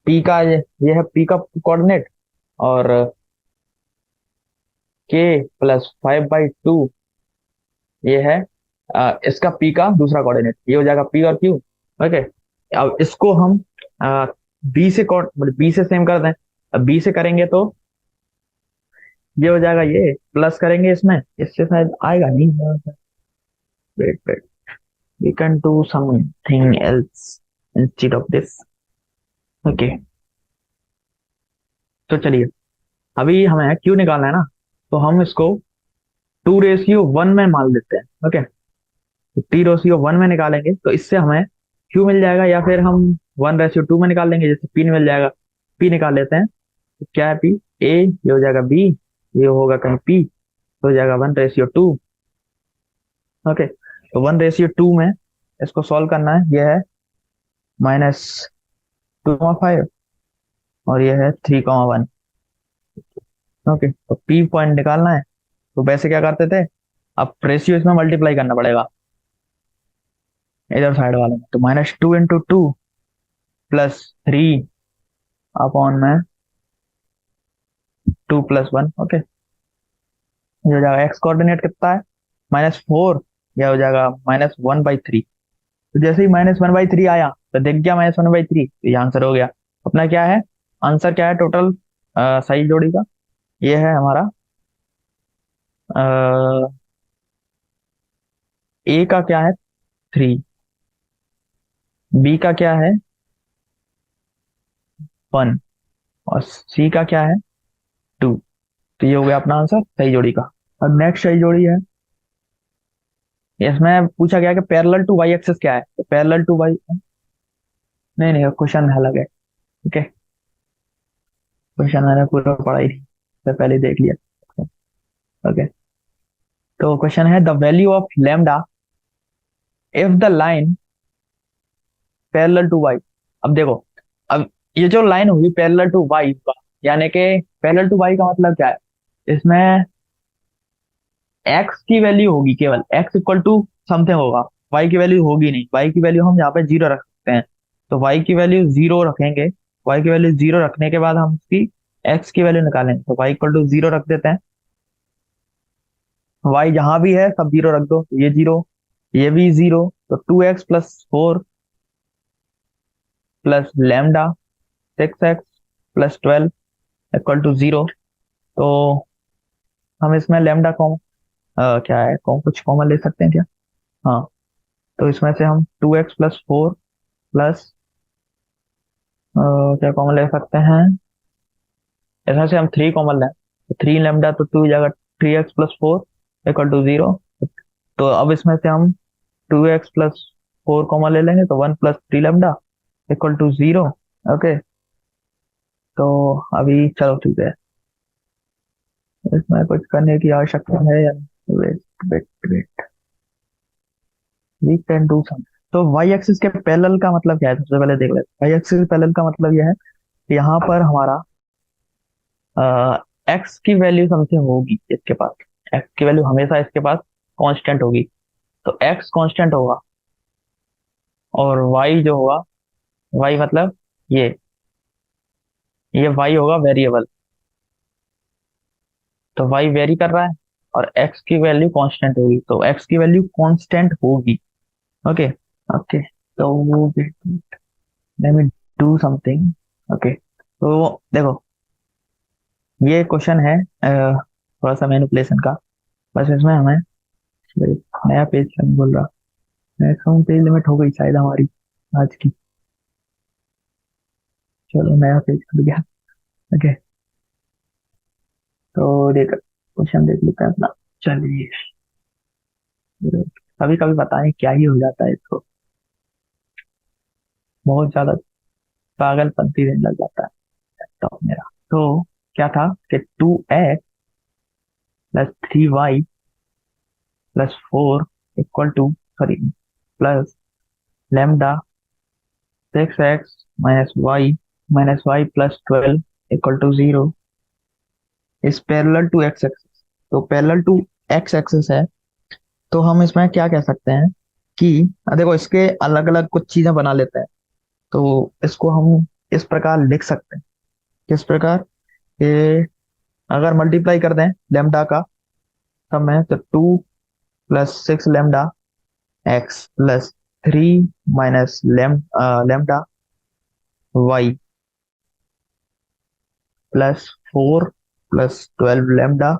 पी का ये है पी का कोऑर्डिनेट, और k +5/2 ये है इसका पी का दूसरा कोऑर्डिनेट, ये हो जाएगा पी और क्यू। ओके, अब इसको हम बी से मतलब बी से सेम कर दें। अब बी से करेंगे तो ये हो जाएगा, ये प्लस करेंगे इसमें, इससे शायद आएगा नहीं। Wait wait, we can do something else instead of this. Okay, तो चलिए, अभी हमें क्यू निकालना है ना, तो हम इसको 2:1 में मान लेते हैं। ओके, तो 2:1 में निकालेंगे तो इससे हमें क्यू मिल जाएगा, या फिर हम 1:2 में निकाल लेंगे, जैसे पी मिल जाएगा। पी निकाल लेते हैं, तो क्या है पी, ए ये हो जाएगा बी, ये होगा कहीं पी, तो हो जाएगा 1:2। ओके, तो 1:2 में इसको सॉल्व करना है, ये है -2,5 और ये है 3,1। ओके, तो पी पॉइंट निकालना है, तो वैसे क्या करते थे, अब रेशियो इसमें मल्टीप्लाई करना पड़ेगा इधर साइड वाले में, तो -2 × 2 +3 अपॉन में 2 + 1। ओके, ये हो जाएगा एक्स कोऑर्डिनेट कितना है, -4, यह हो जाएगा -1/3। तो जैसे ही -1/3 आया तो देख गया -1/3, तो ये आंसर हो गया अपना। क्या है आंसर, क्या है टोटल सही जोड़ी का, ये है हमारा ए का क्या है 3, बी का क्या है 1, और सी का क्या है 2। तो ये हो गया अपना आंसर सही जोड़ी का। अब नेक्स्ट सही जोड़ी है, इसमें पूछा गया कि पैरेलल टू वाई एक्सिस क्या है, तो पैरेलल टू वाई, नहीं नहीं क्वेश्चन अलग है। ओके, क्वेश्चन मैंने पूरा पढ़ा ही नहीं, तो पहले ही देख लिया। ओके, तो क्वेश्चन है the value of lambda if the line parallel to y. अब देखो, अब ये जो लाइन हुई पैरेलल टू वाई का, यानी कि पैरेलल टू वाई का मतलब क्या है, इसमें एक्स की वैल्यू होगी, केवल एक्स इक्वल टू समथिंग होगा, वाई की वैल्यू होगी नहीं, वाई की वैल्यू हम यहाँ पे 0 रख सकते हैं, तो वाई की वैल्यू 0 रखेंगे। वाई की वैल्यू 0 रखने के बाद हम उसकी एक्स की वैल्यू निकालेंगे, तो वाई इक्वल टू 0 रख देते हैं। वाई जहां भी है सब 0 रख दो, ये 0, ये भी 0, तो 2x + 4 plus lambda 6x + 12 equal to 0। तो हम इसमें लैम्डा क्या है, कुछ कॉमन ले सकते हैं क्या, हाँ, तो इसमें से हम 2x + 4 प्लस क्या कॉमन ले सकते हैं, इसमें से हम 3 कॉमन लें, तो 3 लैम्डा तो 2 हो जाएगा, 3x + 4 इक्वल टू 0। तो अब इसमें से हम 2x + 4 कॉमन ले लेंगे, तो 1 + 3 लैम्डा इक्वल टू 0। ओके, तो अभी चलो ठीक है, इसमें कुछ करने की आवश्यकता है या wait wait wait, we can do some. तो वाई एक्सिस के पैरेलल का मतलब क्या है, सबसे पहले देख लेते हैं। वाई एक्सिस के पैरेलल का मतलब यह है कि यहाँ पर हमारा एक्स की वैल्यू समथिंग होगी इसके पास, एक्स की वैल्यू हमेशा इसके पास कांस्टेंट होगी, तो एक्स कांस्टेंट होगा, और वाई जो होगा, वाई मतलब ये वाई होगा वेरिएबल, तो वाई वेरी कर रहा है, और एक्स की वैल्यू कांस्टेंट होगी, तो एक्स की वैल्यू कांस्टेंट होगी। ओके, ओके, तो let me do something. Okay, तो देखो, ये क्वेश्चन है थोड़ा सा मैनिपुलेशन का, बस इसमें हमें नया पेज नहीं बोल रहा, मैक्सिमम पेज लिमिट हो गई शायद हमारी आज की। चलो नया पेज खुल गया। ओके, तो देख क्वेश्चन देख लेते हैं अपना। चलिए, कभी कभी पता नहीं क्या ही हो जाता है इसको, बहुत ज्यादा पागलपंती देने लग जाता है लैपटॉप मेरा। तो क्या था कि 2x + 3y +4 equal to, sorry, plus lambda 6x - y - y +12 is parallel to x axis. तो पैरेलल टू एक्स एक्सिस है, तो हम इसमें क्या कह सकते हैं कि देखो इसके अलग अलग कुछ चीजें बना लेते हैं। तो इसको हम इस प्रकार लिख सकते हैं, किस प्रकार कि अगर मल्टीप्लाई कर दें लेमडा का सब में, तो 2 + 6 लेमडा x + 3 - लेमडा + 4 + 12 लेमडा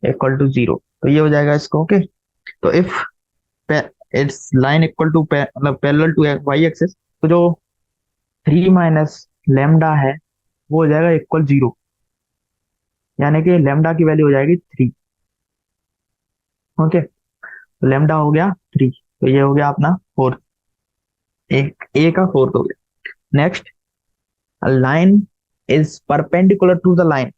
= 0। तो ये हो जाएगा इसको। ओके, तो if it's line equal to, मतलब पैरेलल टू वाई एक्सिस, तो जो 3 - लेमडा है वो हो जाएगा इक्वल 0, यानी कि लेमडा की वैल्यू हो जाएगी 3। ओके, तो लेमडा हो गया 3, तो ये हो गया अपना फोर्थ, एक ए का फोर्थ हो गया। Next, line is perpendicular to the line,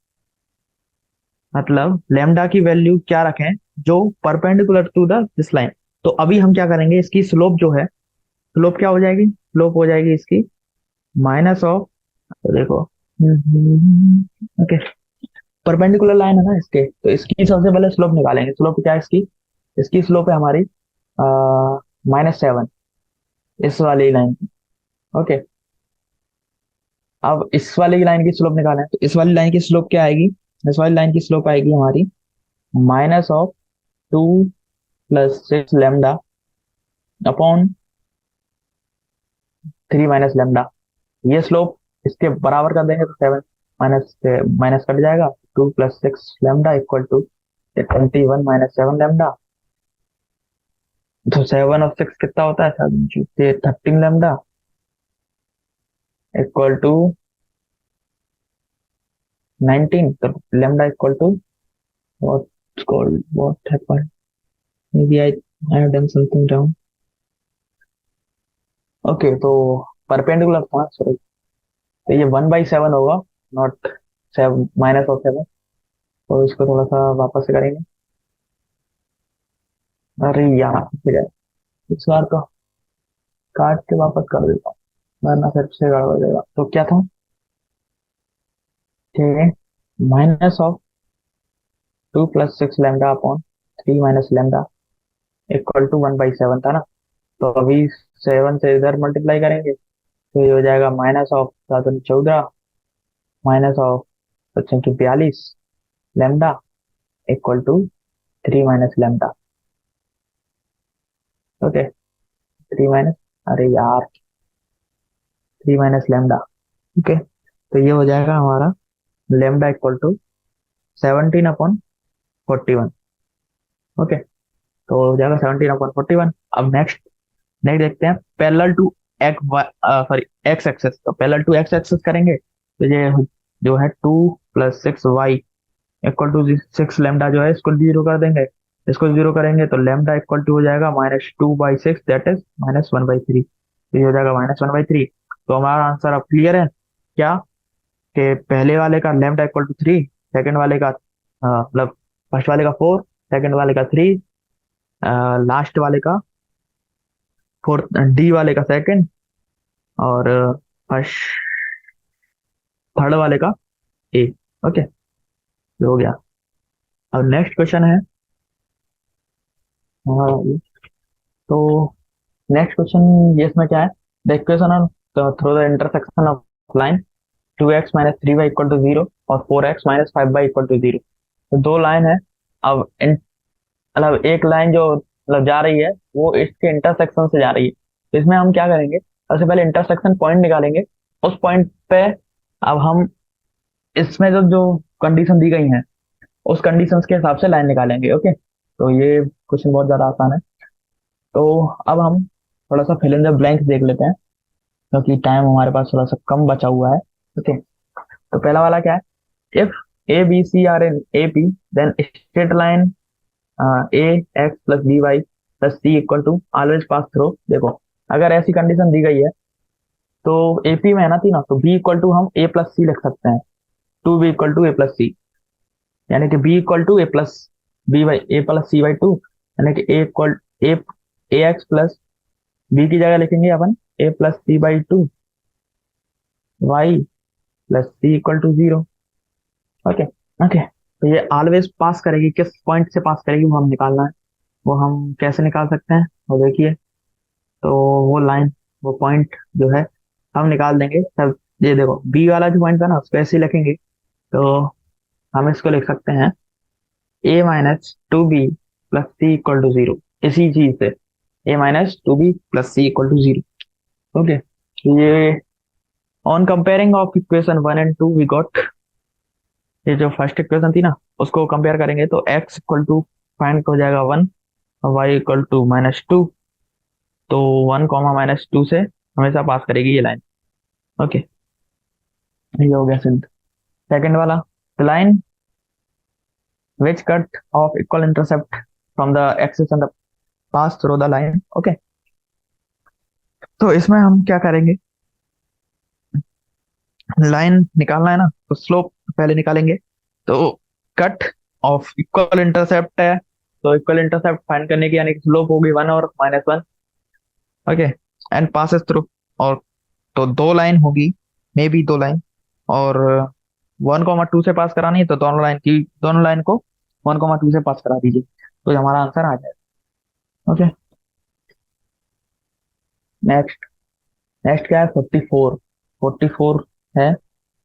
मतलब लेमडा की वैल्यू क्या रखें, जो perpendicular to the this line. तो अभी हम क्या करेंगे, इसकी स्लोप जो है, स्लोप क्या हो जाएगी, स्लोप हो जाएगी इसकी माइनस ऑफ, तो देखो, ओके, परपेंडिकुलर लाइन है ना इसके, तो इसकी सबसे पहले स्लोप निकालेंगे। स्लोप क्या है इसकी, इसकी स्लोप है हमारी -7, इस वाली लाइन की। ओके, अब इस वाली लाइन की स्लोप निकालें, तो इस वाली लाइन की स्लोप क्या आएगी, इस वाली लाइन की स्लोप आएगी हमारी -2 + 6 लेमडा अपॉन 3 - लेमडा। ये स्लोप इसके बराबर कर देंगे तो 7 माइनस माइनस कट जाएगा। 2 + 6 लेमडा = 21 - 7 लेमडा। तो 7 और 6 कितना होता है, 13 लेमडा = 19। तो lambda = what's called what happened, maybe I have done something wrong। Okay, तो परपेंडिकुलर था, सॉरी, तो ये 1/7 होगा, नॉट 7 -7। तो इसको थोड़ा सा वापस से करेंगे। अरे यार, फिर इस बार तो काट के वापस कर देता हूँ, वरना फिर से गड़बड़ हो जाएगा। तो क्या था कि -2 + 6 लेमडा अपॉन 3 - लेमडा = 1/7 था ना। तो अभी 7 से इधर मल्टीप्लाई करेंगे, तो ये हो जाएगा -7×14 -42 लेमडा = 3 - लेमडा। ओके, 3 माइनस, अरे यार, 3 - लेमडा। ओके, तो ये हो जाएगा हमारा लेमडा = 17/41। ओके, तो हो जाएगा 17/41। अब नेक्स्ट, नेक्स्ट देखते हैं parallel to x, sorry, x axes. तो पैरेलल टू एक्स एक्सेस करेंगे, तो ये जो है 2 + 6y = 6 लेमडा जो है इसको 0 कर देंगे। इसको 0 करेंगे तो लेमडा = हो जाएगा -2/6, दैट इज -1/3। तो ये हो जाएगा -1/3। तो हमारा आंसर अब क्लियर है क्या, कि पहले वाले का लेमडा = 3, सेकंड वाले का मतलब फर्स्ट वाले का 4, सेकंड वाले का 3, लास्ट वाले का फोर्थ, डी वाले का सेकंड, और फर्स्ट, थर्ड वाले का ए। ओके, ये हो गया। अब नेक्स्ट क्वेश्चन है, हाँ, तो नेक्स्ट क्वेश्चन ये इसमें क्या है, the equation on through the intersection of line 2x - 3y = 0 और 4x - 5y = 0। तो दो लाइन है। अब मतलब एक लाइन जो मतलब जा रही है वो इसके इंटरसेक्शन से जा रही है। तो इसमें हम क्या करेंगे, सबसे पहले इंटरसेक्शन पॉइंट निकालेंगे। उस पॉइंट पे अब हम इसमें जो जो कंडीशन दी गई है उस कंडीशंस के हिसाब से लाइन निकालेंगे। ओके, तो ये क्वेश्चन बहुत ज्यादा आसान है। तो अब हम थोड़ा सा फिल इन द ब्लैंक्स देख लेते हैं, क्योंकि टाइम हमारे पास थोड़ा सा कम बचा हुआ है। ओके, तो पहला वाला क्या है, if a b c are in A P, then straight line a x + b y plus c equal to always pass through. देखो अगर ऐसी कंडीशन दी गई है तो एपी में है ना तीनों, तो बी इक्वल टू हम ए प्लस सी लिख सकते हैं, two b equal to a plus c, यानी कि b equal to a plus b by a plus c by two, यानी कि a equal a a x plus b की जगह लिखेंगे अपन a plus c by two y plus c equal to zero. Okay. Okay, तो ये always पास करेगी, किस पॉइंट से पास करेगी वो हम निकालना है। वो हम कैसे निकाल सकते हैं वो देखिए। तो वो लाइन, वो पॉइंट जो है हम निकाल देंगे तब। ये देखो बी वाला जो पॉइंट था ना उसको ऐसे ही लिखेंगे, तो हम इसको लिख सकते हैं a minus two b plus c equal to zero, इसी चीज से a minus two b plus c equal to zero. Okay, ये on comparing of equation one and two we got, ये जो फर्स्ट इक्वेशन थी ना उसको कंपेयर करेंगे तो एक्स इक्वल टू फाइंड हो जाएगा one, y equal to minus two, तो वन कॉमा माइनस टू से हमेशा पास करेगी ये लाइन। ओके, ये हो गया सिंध। सेकंड वाला, the line which cut off equal intercept from the axis and the pass through the line. Okay, तो इसमें हम क्या करेंगे, लाइन निकालना है ना तो स्लोप पहले निकालेंगे। तो कट ऑफ इक्वल इंटरसेप्ट है, तो इक्वल इंटरसेप्ट फाइंड करने की यानी कि स्लोप होगी वन और minus one. Okay, and passes through, और तो दो लाइन होगी, मे बी दो लाइन, और वन कॉमा टू से पास करानी है तो दोनों लाइन को वन कॉमा टू से पास करा दीजिए, तो ये हमारा आंसर आ जाएगा। Okay, next. नेक्स्ट क्या है, 44। 44 है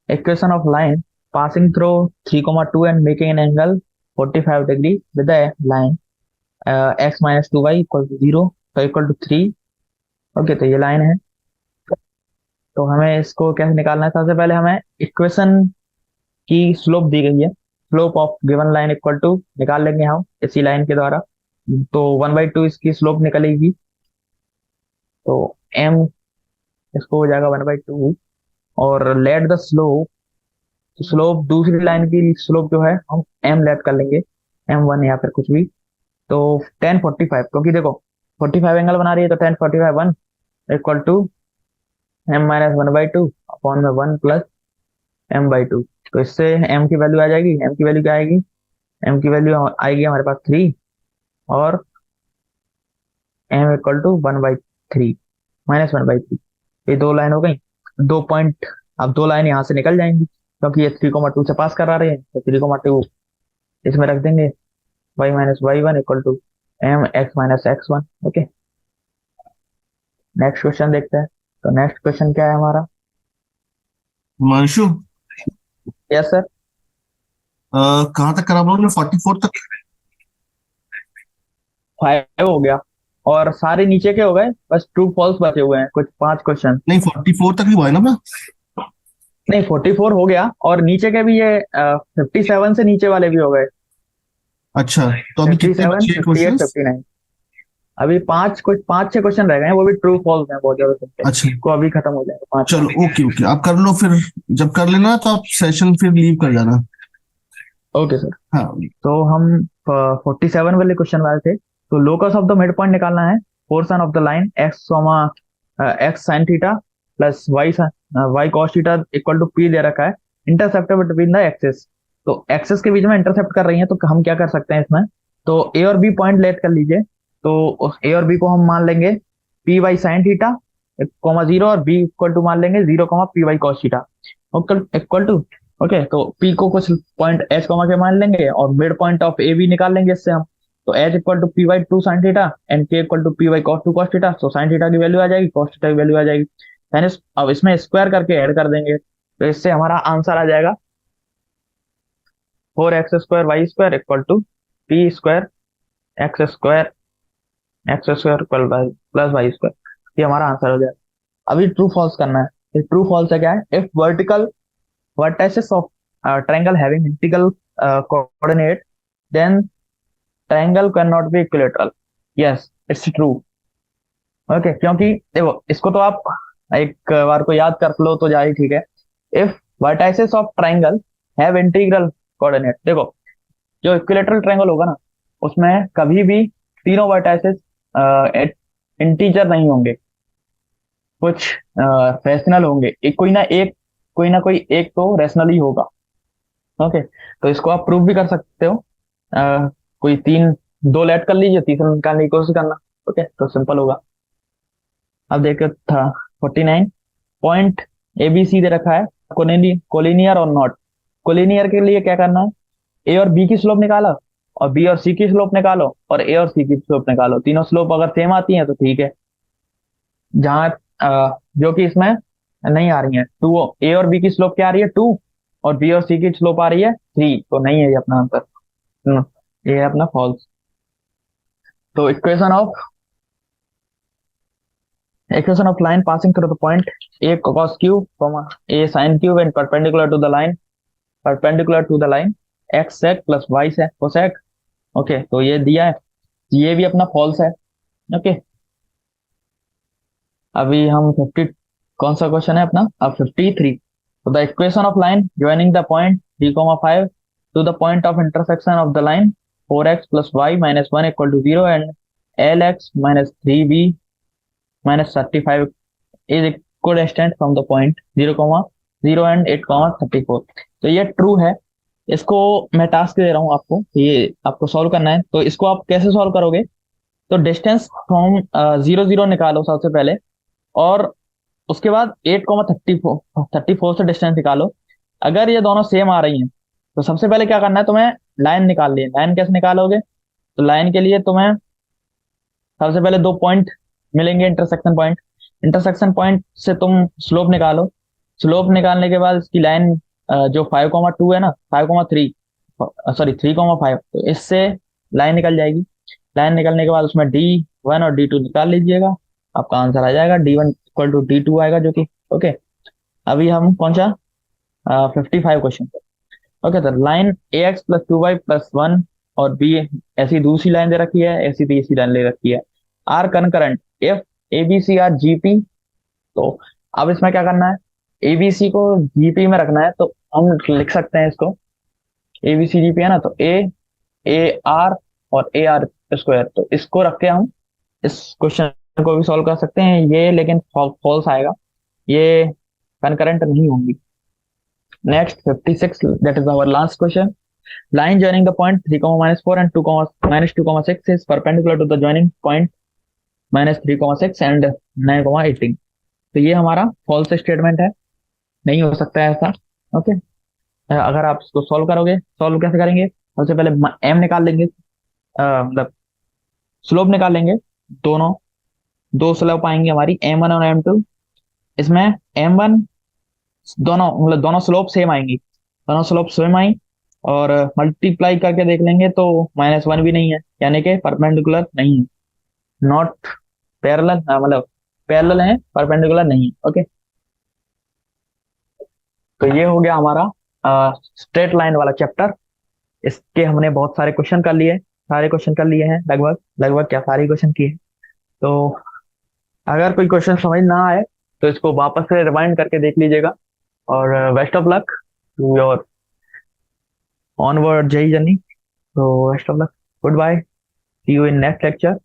equation of line passing through 3,2 and making an angle 45 degree with the line x minus 2y equal to 0 तो equal to 3। ओके, तो ये लाइन है, तो हमें इसको कैसे निकालना है। सबसे पहले हमें इक्वेशन की स्लोप दी गई है, slope of given line equal to निकाल लेंगे हम इसी लाइन के द्वारा। तो 1/2 इसकी स्लोप निकलेगी, तो m इसको हो जाएगा 1/2, और लेट द स्लोप, स्लोप दूसरी लाइन की स्लोप जो है हम m लेट कर लेंगे, m1 या फिर कुछ भी। तो 1045, क्योंकि देखो 45 एंगल बना रही है तो 1045 one equal to m minus 1/2 upon में 1 प्लस m/2। तो इससे m की वैल्यू आ जाएगी, m की वैल्यू क्या आएगी, m की वैल्यू आएगी हमारे पास 3, और m इक्वल टू 1/3 माइनस 1/3। ये दो लाइन हो गई, दो पॉइंट। अब दो लाइन यहाँ से निकल जाएंगी क्योंकि ये 3,2 से पास करा रहे हैं, तो 3,2 इसमें रख देंगे, y minus y one equal to m x minus x one. Okay, next question देखते हैं। तो नेक्स्ट क्वेश्चन क्या है हमारा। Himanshu, yes sir. कहाँ तक करा हम लोग ने? 44 तक? 5 हो गया, और सारे नीचे के हो गए, बस ट्रू फॉल्स बचे हुए हैं कुछ 5 क्वेश्चन। नहीं, 44 तक ही हुआ है ना अपना? नहीं 44 हो गया, और नीचे के भी ये 57 से नीचे वाले भी हो गए, अच्छा, तो अभी कितने 57, बचे 58, क्वेश्चंस? 59। अभी पांच छह क्वेश्चन रह गए हैं, वो भी ट्रू फॉल्स हैं, बहुत ज्यादा सिंपल, अच्छा, को अभी खत्म हो जाएगा 5 में। चलो ओके ओके, आप कर लो फिर। जब कर लेना तो आप सेशन फिर लीव कर जाना। Okay sir. हाँ। तो हम 47 वाले क्वेश्चन वाले थे, तो locus of the mid point निकालना है, portion of the line x sine theta plus y cos theta equal to p दे रखा है, इंटरसेप्टर बिटवीन द एक्सेस। तो एक्सेस के बीच में इंटरसेप्ट कर रही है, तो हम क्या कर सकते हैं इसमें, तो ए और बी पॉइंट लेट कर लीजिए। तो ए और बी को हम मान लेंगे p y sine theta comma zero, और बी इक्वल टू मान लेंगे zero comma p y cos theta equal to. Okay, तो पी को कुछ पॉइंट एच कॉमा के मान लेंगे, और mid point of a b निकाल लेंगे इससे हम। तो h equal to p y two sine theta and k equal to p y cos two cos theta. तो साइन थीटा की वैल्यू आ जाएगी, कॉस थीटा की वैल्यू आ जाएगी, यानी अब इसमें स्क्वायर करके ऐड कर देंगे, तो इससे हमारा आंसर आ जाएगा 4x² y square equal to p square x square plus y square. ये हमारा आंसर हो जाएगा। अभी ट्रू फॉल्स करना है। ट्रू फॉल्स है क्या है, if vertical vertices of triangle having integral coordinate, then triangle cannot be equilateral। Yes, it's true। Okay, क्योंकि देखो इसको तो आप एक बार को याद कर लो तो जाए, ठीक है। If vertices of triangle have integral coordinate, देखो जो इक्विलेटरल ट्रायंगल होगा ना उसमें कभी भी तीनों वर्टाइसेस इंटीजर नहीं होंगे, कुछ रैशनल होंगे, कोई ना कोई एक तो रैशनल ही होगा। ओके, तो इसको आप प्रूव भी कर सकते हो। कोई तीन, दो लेट कर लीजिए, तीसरा निकालने की कोशिश करना। ओके, तो सिंपल होगा। अब देखो था 49 पॉइंट ए बी सी दे रखा है, कोलिनियर और नॉट। कोलिनियर के लिए क्या करना है, ए और बी की स्लोप निकालो, और बी और सी की स्लोप निकालो, और ए और सी की स्लोप निकालो। तीनों स्लोप अगर सेम आती हैं तो ठीक है। जहां जो कि इसमें नहीं आ रही है, टू, ए और बी की स्लोप क्या आ रही है, 2, और बी और सी की स्लोप आ रही है 3, तो नहीं है ये अपना आंसर। ये है अपना फॉल्स। तो equation of line passing through the point a cos q, a sin q and perpendicular to the line x sec plus y sec cosec। Okay, तो ये दिया है, ये भी अपना फॉल्स है। ओके, अभी हम 50, कौन सा क्वेश्चन है अपना, अब 53। तो the equation of line joining the point 3,5 to the point of intersection of the line 4x plus y minus 1 equal to 0 and LX minus 3B minus 35 is equidistant from the point 0,0 and 8,34। तो ये true है। इसको मैं task दे रहा हूँ आपको, ये आपको सॉल्व करना है। तो इसको आप कैसे सॉल्व करोगे, तो डिस्टेंस फ्रॉम 0,0 निकालो सबसे पहले, और उसके बाद 8,34 से डिस्टेंस निकालो। अगर ये दोनों सेम आ रही हैं तो सबसे पहले क्या करना है, तुम्हें लाइन निकालनी है। लाइन कैसे निकालोगे, तो लाइन के लिए तुम्हें सबसे पहले दो पॉइंट मिलेंगे, इंटरसेक्शन पॉइंट। इंटरसेक्शन पॉइंट से तुम स्लोप निकालो। स्लोप निकालने के बाद इसकी लाइन जो 5,2 है ना, 5,3, सॉरी 3,5, तो इससे लाइन निकल जाएगी। लाइन निकलने के बाद उसमें D1 और D2 निकाल लीजिएगा, आपका आंसर आ जाएगा। D1 इक्वल टू D2 आएगा, जो कि ओके। अभी हम कौन सा 55 क्वेश्चन पे। ओके, तो line AX plus 2Y plus 1 और B, ऐसी दूसरी लाइन दे रखी है, ऐसी तीसरी लाइन ले रखी है। Are concurrent if ABC are GP। तो अब इसमें क्या करना है, ABC को GP में रखना है, तो हम लिख सकते हैं इसको, ABC GP है ना, तो AR और AR स्क्वायर, तो इसको रख के हम इस क्वेश्चन को भी सॉल्व कर सकते हैं। ये लेकिन फॉल्स आएगा, ये कनकरेंट नहीं होंगी। Next 56, that is our last question. Line joining the point 3, minus 4 and 2, minus 2, 6 is perpendicular to the joining point minus 3, 6 and 9, 18। तो ये हमारा फॉल्स स्टेटमेंट है, नहीं हो सकता है ऐसा। ओके, अगर आप इसको सॉल्व करोगे, सॉल्व कैसे करेंगे, सबसे पहले एम निकाल लेंगे, मतलब स्लोप निकाल लेंगे। दोनों दो स्लोप आएंगे हमारी, M1 और M2। इसमें M1, दोनों मतलब दोनों स्लोप सेम आएंगी, दोनों स्लोप सेम आई, और मल्टीप्लाई करके देख लेंगे तो -1 भी नहीं है, यानी कि परपेंडिकुलर नहीं है, नॉट पैरेलल, मतलब पैरेलल है, परपेंडिकुलर नहीं। ओके, तो ये हो गया हमारा स्ट्रेट लाइन वाला चैप्टर। इसके हमने बहुत सारे क्वेश्चन कर लिए, सारे क्वेश्चन कर लिए हैं, लगभग लगभग क्या सारे क्वेश्चन किए। तो अगर कोई क्वेश्चन समझ ना आए तो इसको वापस से रिवाइंड करके देख लीजिएगा। और best of luck to your onward JEE journey. तो best of luck, good bye, see you in next lecture.